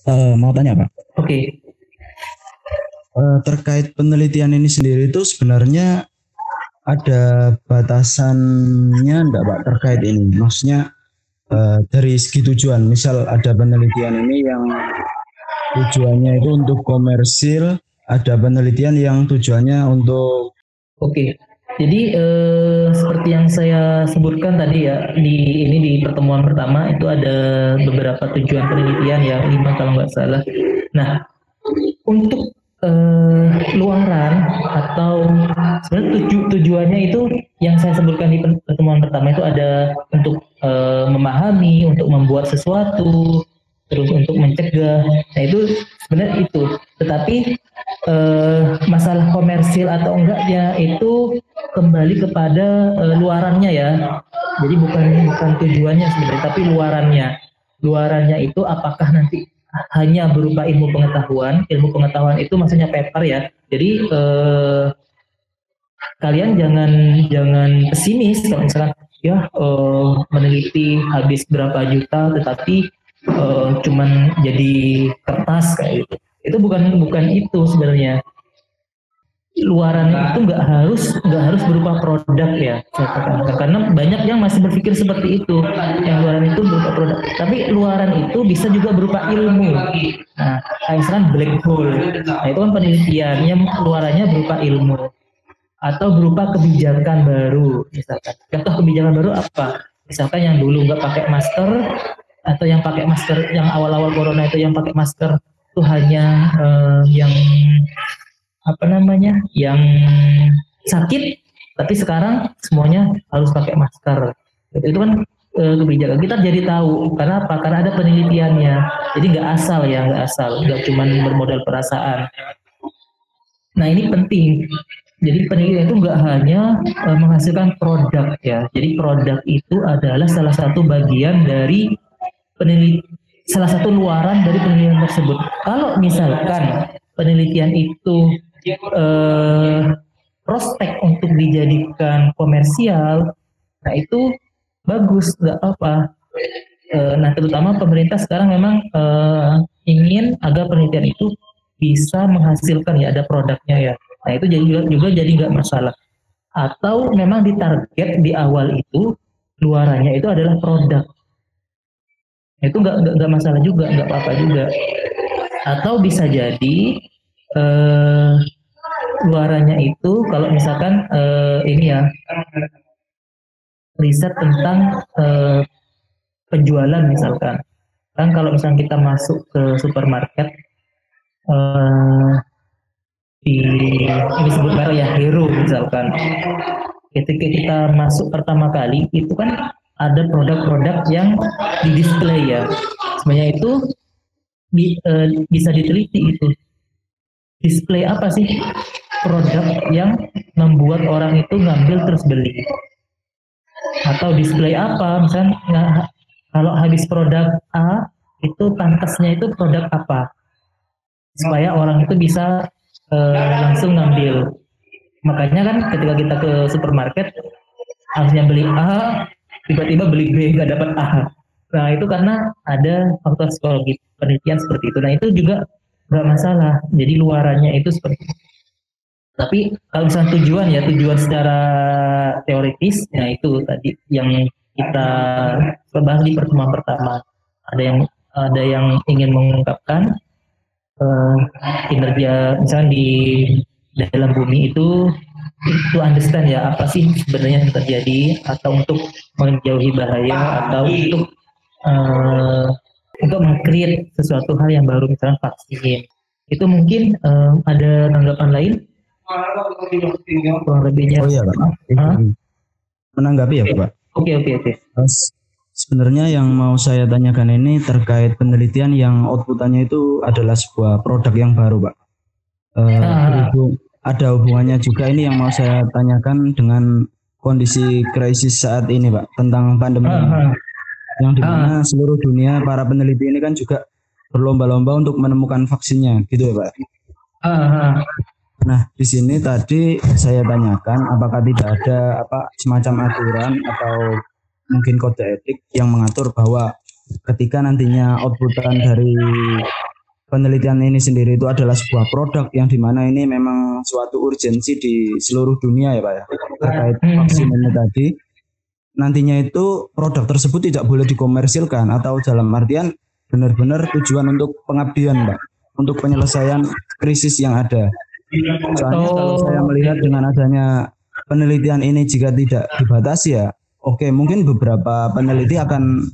Mau tanya Pak, Oke. terkait penelitian ini sendiri itu sebenarnya ada batasannya enggak Pak terkait ini? Maksudnya dari segi tujuan, misal ada penelitian ini yang tujuannya itu untuk komersil, ada penelitian yang tujuannya untuk Oke, jadi seperti yang saya sebutkan tadi ya di pertemuan pertama itu ada beberapa tujuan penelitian ya, 5 kalau nggak salah. Nah, untuk luaran atau sebenarnya tujuannya itu yang saya sebutkan di pertemuan pertama itu ada untuk memahami, untuk membuat sesuatu, terus untuk mencegah. Nah itu sebenarnya itu. Tetapi masalah komersil atau enggaknya itu kembali kepada luarannya ya. Jadi bukan bukan tujuannya sebenarnya, tapi luarannya. Luarannya itu apakah nanti hanya berupa ilmu pengetahuan. Ilmu pengetahuan itu maksudnya paper ya. Jadi kalian jangan jangan pesimis kalau misalkan ya meneliti habis berapa juta tetapi cuman jadi kertas kayak gitu. Itu bukan bukan itu sebenarnya. Luaran itu nggak harus berupa produk ya saya katakan, karena banyak yang masih berpikir seperti itu, yang luaran itu berupa produk, tapi luaran itu bisa juga berupa ilmu. Nah kayak misalkan black hole, nah itu kan penelitian yang luarannya berupa ilmu atau berupa kebijakan baru. Misalkan contoh kebijakan baru apa, misalkan yang dulu nggak pakai masker atau yang pakai masker yang awal-awal corona itu yang pakai masker itu hanya yang apa namanya yang sakit, tapi sekarang semuanya harus pakai masker. Itu kan kebijakan kita jadi tahu karena apa, karena ada penelitiannya, jadi nggak asal ya, nggak cuman bermodal perasaan. Nah ini penting, jadi penelitian itu nggak hanya menghasilkan produk ya, jadi produk itu adalah salah satu bagian dari penelitian, salah satu luaran dari penelitian tersebut. Kalau misalkan penelitian itu prospek untuk dijadikan komersial, nah itu bagus, nggak apa-apa. Nah terutama pemerintah sekarang memang ingin agar penelitian itu bisa menghasilkan ya, ada produknya ya. Nah itu juga jadi nggak masalah. Atau memang ditarget di awal itu luarannya itu adalah produk, itu nggak masalah juga, nggak apa-apa juga. Atau bisa jadi luarannya itu kalau misalkan ini ya riset tentang penjualan misalkan, kan kalau misalkan kita masuk ke supermarket eh, di ini sebut merek ya, Hero misalkan, ketika kita masuk pertama kali itu kan ada produk-produk yang di display ya, sebenarnya itu bisa diteliti itu display apa sih produk yang membuat orang itu ngambil terus beli, atau display apa misalnya, nah, kalau habis produk A itu pantasnya itu produk apa supaya orang itu bisa langsung ngambil. Makanya kan ketika kita ke supermarket harusnya beli A, tiba-tiba beli B nggak dapat A. Nah itu karena ada faktor psikologi penelitian seperti itu. Nah itu juga nggak masalah. Jadi luarannya itu seperti itu. Tapi kalau misalnya tujuan secara teoritis, ya itu tadi yang kita bahas di pertemuan pertama. Ada yang ingin mengungkapkan uh, kinerja misalnya di dalam bumi itu understand ya apa sih sebenarnya yang terjadi, atau untuk menjauhi bahaya, atau uh, untuk meng-create sesuatu hal yang baru misalnya vaksin. Itu mungkin ada tanggapan lain kurang lebihnya. oh iya Pak, menanggapi ya Pak. Oke. Sebenarnya yang mau saya tanyakan ini terkait penelitian yang outputannya itu adalah sebuah produk yang baru Pak. Ada hubungannya juga ini yang mau saya tanyakan dengan kondisi krisis saat ini Pak, tentang pandemi yang dimana seluruh dunia para peneliti ini kan juga berlomba-lomba untuk menemukan vaksinnya gitu ya Pak. Nah di sini tadi saya tanyakan apakah tidak ada semacam aturan atau mungkin kode etik yang mengatur bahwa ketika nantinya outputan dari penelitian ini sendiri itu adalah sebuah produk yang dimana ini memang suatu urgensi di seluruh dunia ya Pak ya, terkait vaksin ini tadi. Nantinya itu produk tersebut tidak boleh dikomersilkan atau dalam artian benar-benar tujuan untuk pengabdian Pak, untuk penyelesaian krisis yang ada. Soalnya kalau saya melihat dengan adanya penelitian ini jika tidak dibatasi ya, oke, mungkin beberapa peneliti akan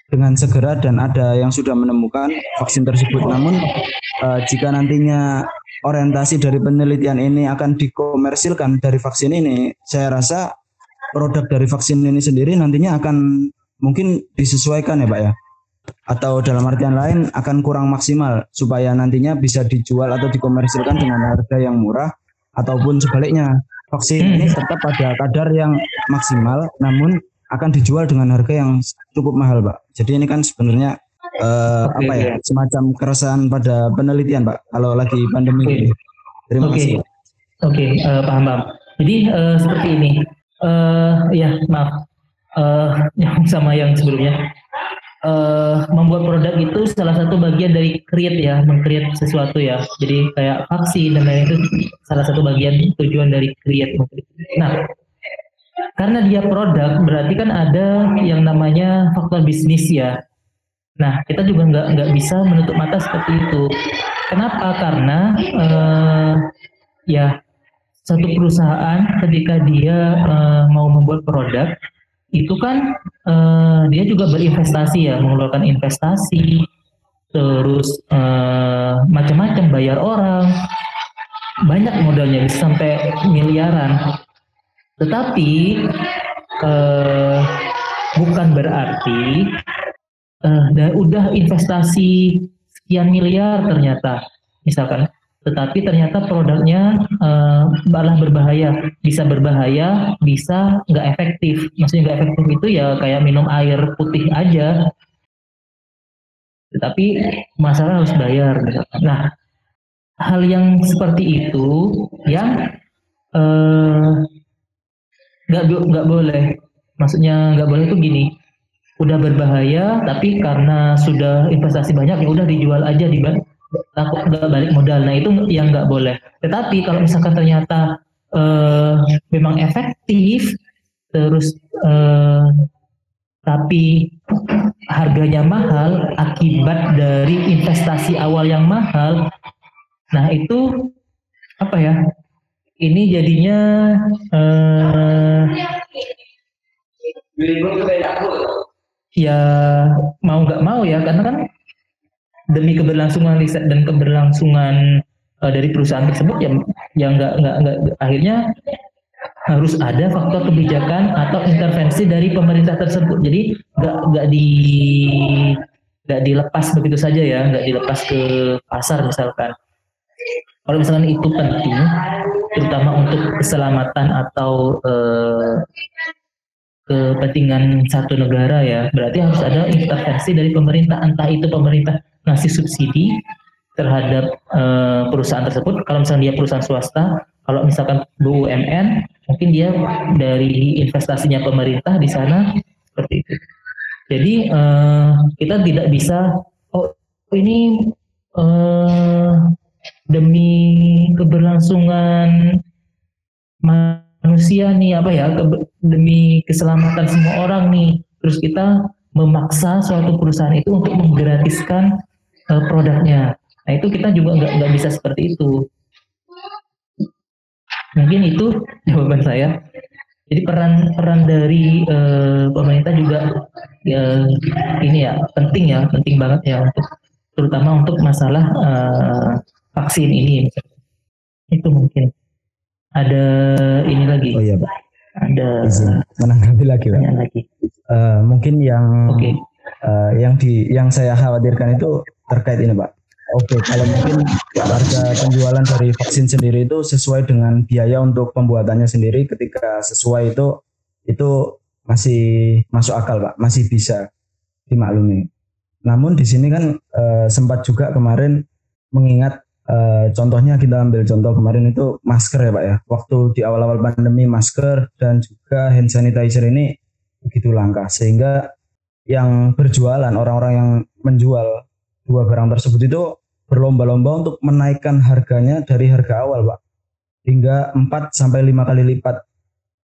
dengan segera dan ada yang sudah menemukan vaksin tersebut. Namun jika nantinya orientasi dari penelitian ini akan dikomersilkan dari vaksin ini, saya rasa produk dari vaksin ini sendiri nantinya akan mungkin disesuaikan ya Pak ya. Atau dalam artian lain akan kurang maksimal supaya nantinya bisa dijual atau dikomersilkan dengan harga yang murah, ataupun sebaliknya vaksin ini tetap pada kadar yang maksimal namun akan dijual dengan harga yang cukup mahal Pak. Jadi ini kan sebenarnya semacam keresahan pada penelitian Pak kalau lagi pandemi ini. Terima kasih. Paham. Jadi seperti ini. Ya maaf. Yang sama yang sebelumnya. Membuat produk itu salah satu bagian dari create ya, meng-create sesuatu ya. Jadi kayak vaksin dan lain itu salah satu bagian tujuan dari create. Nah, karena dia produk berarti kan ada yang namanya faktor bisnis ya. Nah, kita juga nggak bisa menutup mata seperti itu. Kenapa? Karena ya satu perusahaan ketika dia mau membuat produk itu kan dia juga berinvestasi ya, mengeluarkan investasi, terus macam-macam, bayar orang, banyak modalnya bisa sampai miliaran. Tetapi bukan berarti udah investasi sekian miliar ternyata misalkan, tetapi ternyata produknya malah berbahaya, bisa nggak efektif. Maksudnya nggak efektif itu ya kayak minum air putih aja, tetapi masalah harus bayar misalkan. Nah, hal yang seperti itu yang nggak boleh. Maksudnya nggak boleh tuh gini, udah berbahaya tapi karena sudah investasi banyak ya udah dijual aja, takut nggak balik modal. Nah itu yang nggak boleh. Tetapi kalau misalkan ternyata memang efektif terus tapi harganya mahal akibat dari investasi awal yang mahal, nah itu apa ya, ini jadinya ya mau nggak mau ya, karena kan demi keberlangsungan riset dan keberlangsungan dari perusahaan tersebut ya nggak akhirnya harus ada faktor kebijakan atau intervensi dari pemerintah tersebut. Jadi nggak dilepas begitu saja ya, nggak dilepas ke pasar misalkan. Kalau misalkan itu penting, terutama untuk keselamatan atau kepentingan satu negara ya, berarti harus ada intervensi dari pemerintah, entah itu pemerintah ngasih subsidi terhadap perusahaan tersebut. Kalau misalnya dia perusahaan swasta, kalau misalkan BUMN, mungkin dia dari investasinya pemerintah di sana seperti itu. Jadi kita tidak bisa ini demi keberlangsungan manusia nih demi keselamatan semua orang nih, terus kita memaksa suatu perusahaan itu untuk menggratiskan produknya. Nah itu kita juga nggak bisa seperti itu. Mungkin itu jawaban saya. Jadi peran dari pemerintah juga ini ya penting banget ya, untuk terutama untuk masalah vaksin ini. Itu mungkin ada ini lagi. Oh iya Pak. Ada menanggapi lagi Pak. Mungkin yang yang saya khawatirkan itu terkait ini Pak. Oke, kalau mungkin harga penjualan dari vaksin sendiri itu sesuai dengan biaya untuk pembuatannya sendiri, ketika sesuai itu masih masuk akal Pak, masih bisa dimaklumi. Namun di sini kan sempat juga kemarin mengingat contohnya, kita ambil contoh kemarin itu masker ya Pak ya. Waktu di awal-awal pandemi masker dan juga hand sanitizer ini begitu langka, sehingga yang berjualan, orang-orang yang menjual dua barang tersebut itu berlomba-lomba untuk menaikkan harganya dari harga awal, Pak, hingga 4 sampai 5 kali lipat.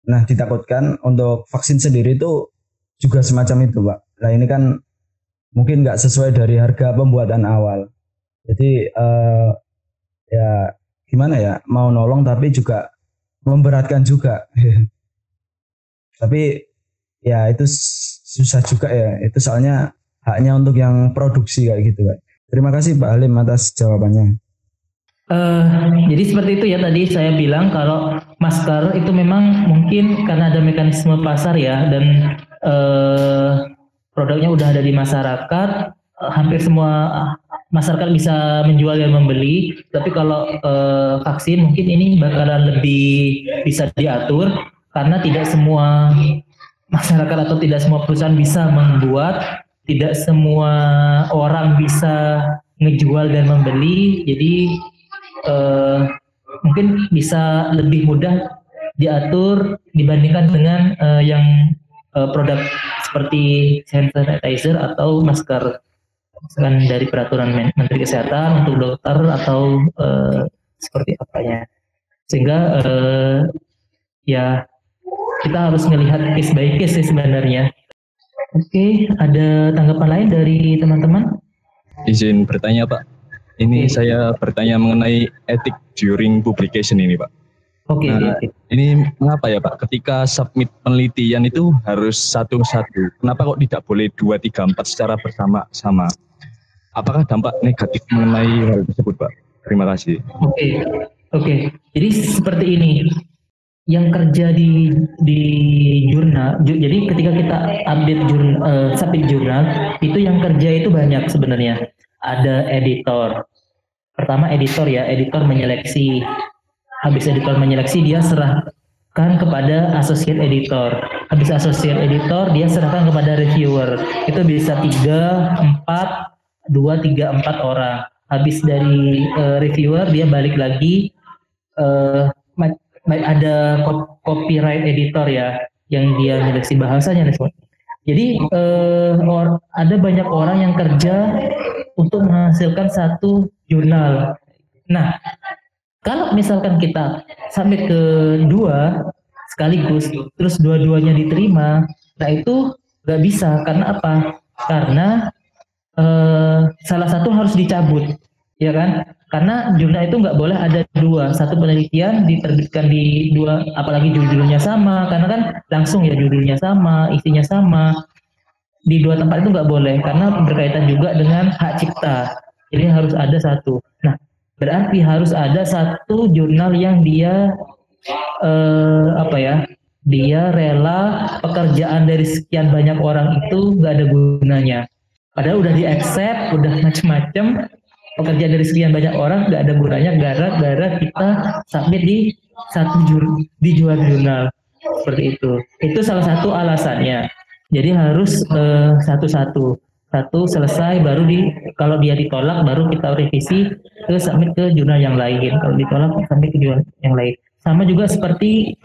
Nah, ditakutkan untuk vaksin sendiri itu juga semacam itu, Pak. Nah, ini kan mungkin nggak sesuai dari harga pembuatan awal. Jadi ya gimana ya, mau nolong tapi juga memberatkan juga. Tapi ya itu susah juga ya. Itu soalnya haknya untuk yang produksi kayak gitu, Pak. Terima kasih Pak Halim atas jawabannya. Jadi seperti itu ya, tadi saya bilang kalau masker itu memang mungkin karena ada mekanisme pasar ya, dan produknya udah ada di masyarakat, hampir semua masyarakat bisa menjual dan membeli. Tapi kalau vaksin mungkin ini bakalan lebih bisa diatur, karena tidak semua masyarakat atau tidak semua perusahaan bisa membuat, tidak semua orang bisa ngejual dan membeli. Jadi mungkin bisa lebih mudah diatur dibandingkan dengan yang produk seperti hand sanitizer atau masker, misalkan dari peraturan Menteri Kesehatan untuk dokter atau seperti apanya. Sehingga ya kita harus melihat case by case sih sebenarnya. Oke, ada tanggapan lain dari teman-teman? Izin bertanya Pak. Ini saya bertanya mengenai etik during publication ini Pak. Oke. Ini mengapa ya Pak? Ketika submit penelitian itu harus satu-satu. Kenapa kok tidak boleh 2, 3, 4 secara bersama-sama? Apakah dampak negatif mengenai hal tersebut Pak? Terima kasih. Oke. Jadi seperti ini. Yang kerja di jurnal, jadi ketika kita update submit jurnal, itu yang kerja itu banyak sebenarnya. Ada editor. Pertama editor ya, editor menyeleksi. Habis editor menyeleksi, dia serahkan kepada associate editor. Habis associate editor, dia serahkan kepada reviewer. Itu bisa 3, 4 orang. Habis dari reviewer, dia balik lagi, ada copyright editor ya, yang dia menyeleksi bahasanya. Jadi ada banyak orang yang kerja untuk menghasilkan satu jurnal. Nah, kalau misalkan kita submit ke 2 sekaligus, terus dua-duanya diterima, nah itu nggak bisa. Karena apa? Karena salah satu harus dicabut, ya kan? Karena jurnal itu nggak boleh ada 2, satu penelitian diterbitkan di 2, apalagi judulnya sama, karena kan langsung ya judulnya sama, isinya sama. Di 2 tempat itu nggak boleh, karena berkaitan juga dengan hak cipta. Jadi harus ada satu. Nah, berarti harus ada satu jurnal yang dia dia rela pekerjaan dari sekian banyak orang itu nggak ada gunanya. Padahal udah di-accept, udah macam-macam, pekerjaan dari sekian banyak orang nggak ada gunanya gara-gara kita submit di jurnal seperti itu. Itu salah satu alasannya. Jadi harus satu-satu selesai, baru kalau dia ditolak baru kita revisi ke submit ke jurnal yang lain. Kalau ditolak submit ke jurnal yang lain. Sama juga seperti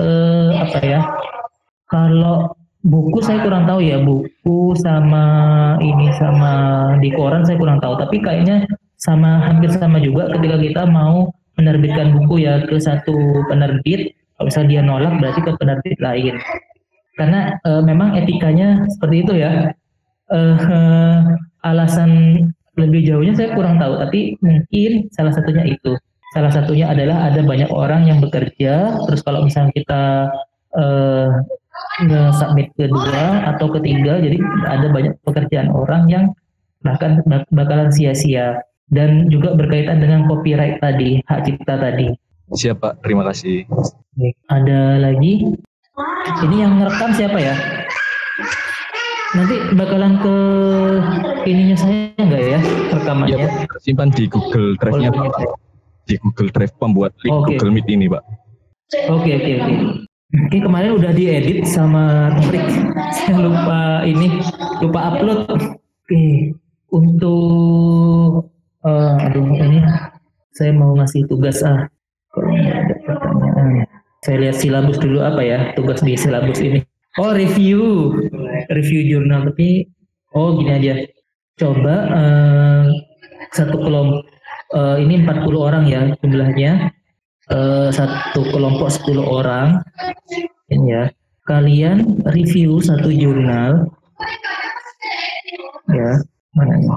kalau buku saya kurang tahu ya, buku sama di koran saya kurang tahu, tapi kayaknya hampir sama juga ketika kita mau menerbitkan buku ya ke satu penerbit. Kalau misalnya dia nolak berarti ke penerbit lain. Karena memang etikanya seperti itu ya. Alasan lebih jauhnya saya kurang tahu, tapi mungkin salah satunya itu. Salah satunya adalah ada banyak orang yang bekerja, terus kalau misalnya kita nge-submit kedua atau ketiga, jadi ada banyak pekerjaan orang yang bahkan bakalan sia-sia. Dan juga berkaitan dengan copyright tadi, hak cipta tadi. Siap Pak, terima kasih. Ada lagi? Ini yang ngerekam siapa ya? Nanti bakalan ke ininya saya enggak ya rekamannya? Ya, Pak, simpan di Google Drive-nya Pak. Di Google Drive pembuat link Google Meet ini Pak. Oke, kemarin udah diedit sama Trik. Saya lupa upload. Oke, untuk ini saya mau ngasih tugas kalau ada pertanyaan. Saya lihat silabus dulu apa ya tugas di silabus ini. Oh, review jurnal, tapi gini aja. Coba satu ini 40 orang ya jumlahnya. Satu kelompok 10 orang. Ini ya. Kalian review satu jurnal. Ya, mana ini?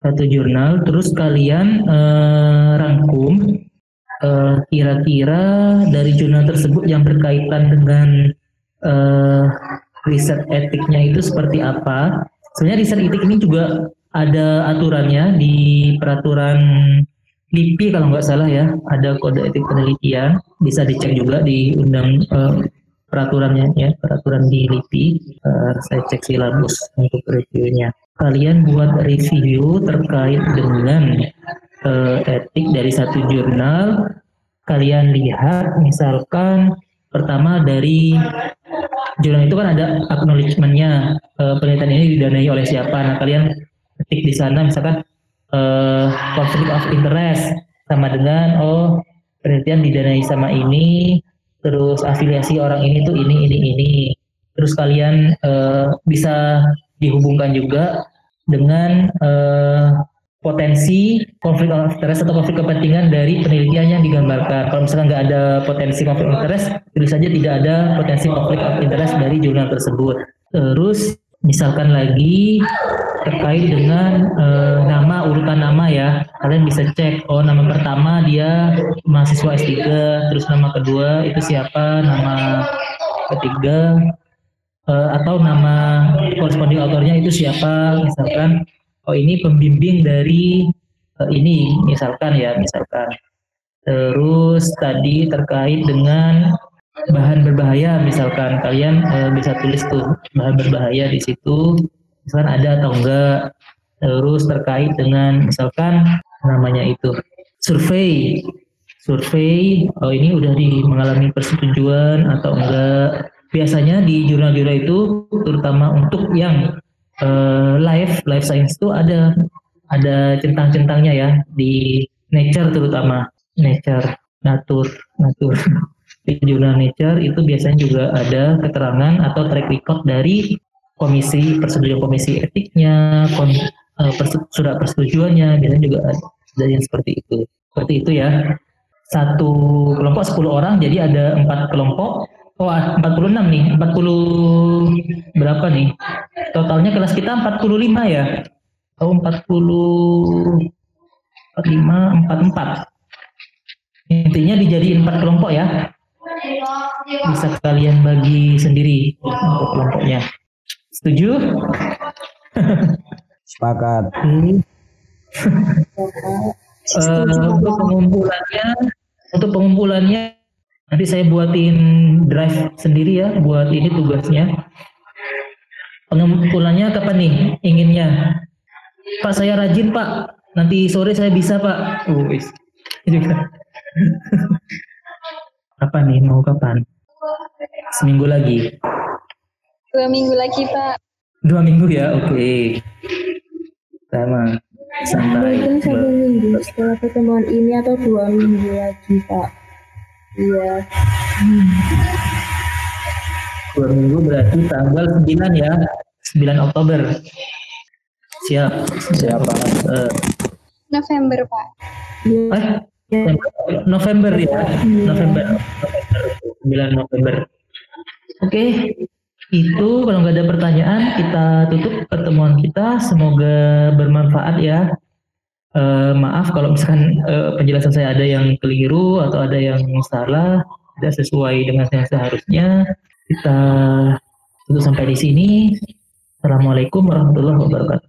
Satu jurnal, terus kalian rangkum kira-kira dari jurnal tersebut yang berkaitan dengan riset etiknya itu seperti apa. Sebenarnya riset etik ini juga ada aturannya di peraturan LIPI kalau nggak salah ya, ada kode etik penelitian, bisa dicek juga di peraturannya ya, peraturan di LIPI. Saya cek silabus untuk reviewnya. Kalian buat review terkait dengan etik dari satu jurnal. Kalian lihat misalkan pertama dari jurnal itu kan ada acknowledgement-nya, penelitian ini didanai oleh siapa. Nah kalian ketik di sana misalkan conflict of interest sama dengan penelitian didanai sama ini, terus afiliasi orang ini tuh ini. Terus kalian bisa dihubungkan juga dengan potensi konflik of interest atau konflik kepentingan dari penelitian yang digambarkan. Kalau misalkan nggak ada potensi konflik of interest, tulis saja tidak ada potensi konflik of interest dari jurnal tersebut. Terus misalkan lagi terkait dengan urutan nama ya, kalian bisa cek, nama pertama dia mahasiswa S3, terus nama kedua itu siapa, nama ketiga atau nama corresponding autornya itu siapa, misalkan ini pembimbing dari ini misalkan. Terus tadi terkait dengan bahan berbahaya misalkan, kalian bisa tulis tuh bahan berbahaya di situ misalkan ada atau enggak. Terus terkait dengan misalkan namanya itu survei, ini udah mengalami persetujuan atau enggak. Biasanya di jurnal-jurnal itu terutama untuk yang life science itu ada centang-centangnya ya, di Nature terutama, Nature. Di jurnal Nature itu biasanya juga ada keterangan atau track record dari persetujuan komisi etiknya, surat persetujuannya, biasanya juga ada yang seperti itu ya. Satu kelompok 10 orang, jadi ada 4 kelompok. 46 nih, 40 berapa nih? Totalnya kelas kita 45 ya? 44. Intinya dijadiin 4 kelompok ya. Bisa kalian bagi sendiri untuk kelompoknya. Setuju? Sepakat. Untuk pengumpulannya nanti saya buatin drive sendiri ya, buat ini tugasnya. Pengumpulannya kapan nih inginnya? Pak, saya rajin Pak, nanti sore saya bisa Pak. Kapan nih, mau kapan? Seminggu lagi? 2 minggu lagi Pak. 2 minggu ya, oke. Sama, santai. Mungkin 1 minggu setelah pertemuan ini atau 2 minggu lagi Pak. Iya. 2 minggu berarti tanggal 9 ya, 9 Oktober. Siap Pak. November Pak. November ya. November. 9 November. Oke. Itu kalau nggak ada pertanyaan kita tutup pertemuan kita. Semoga bermanfaat ya. Maaf kalau misalkan penjelasan saya ada yang keliru atau ada yang salah, tidak sesuai dengan yang seharusnya. Kita tutup sampai di sini. Assalamualaikum warahmatullahi wabarakatuh.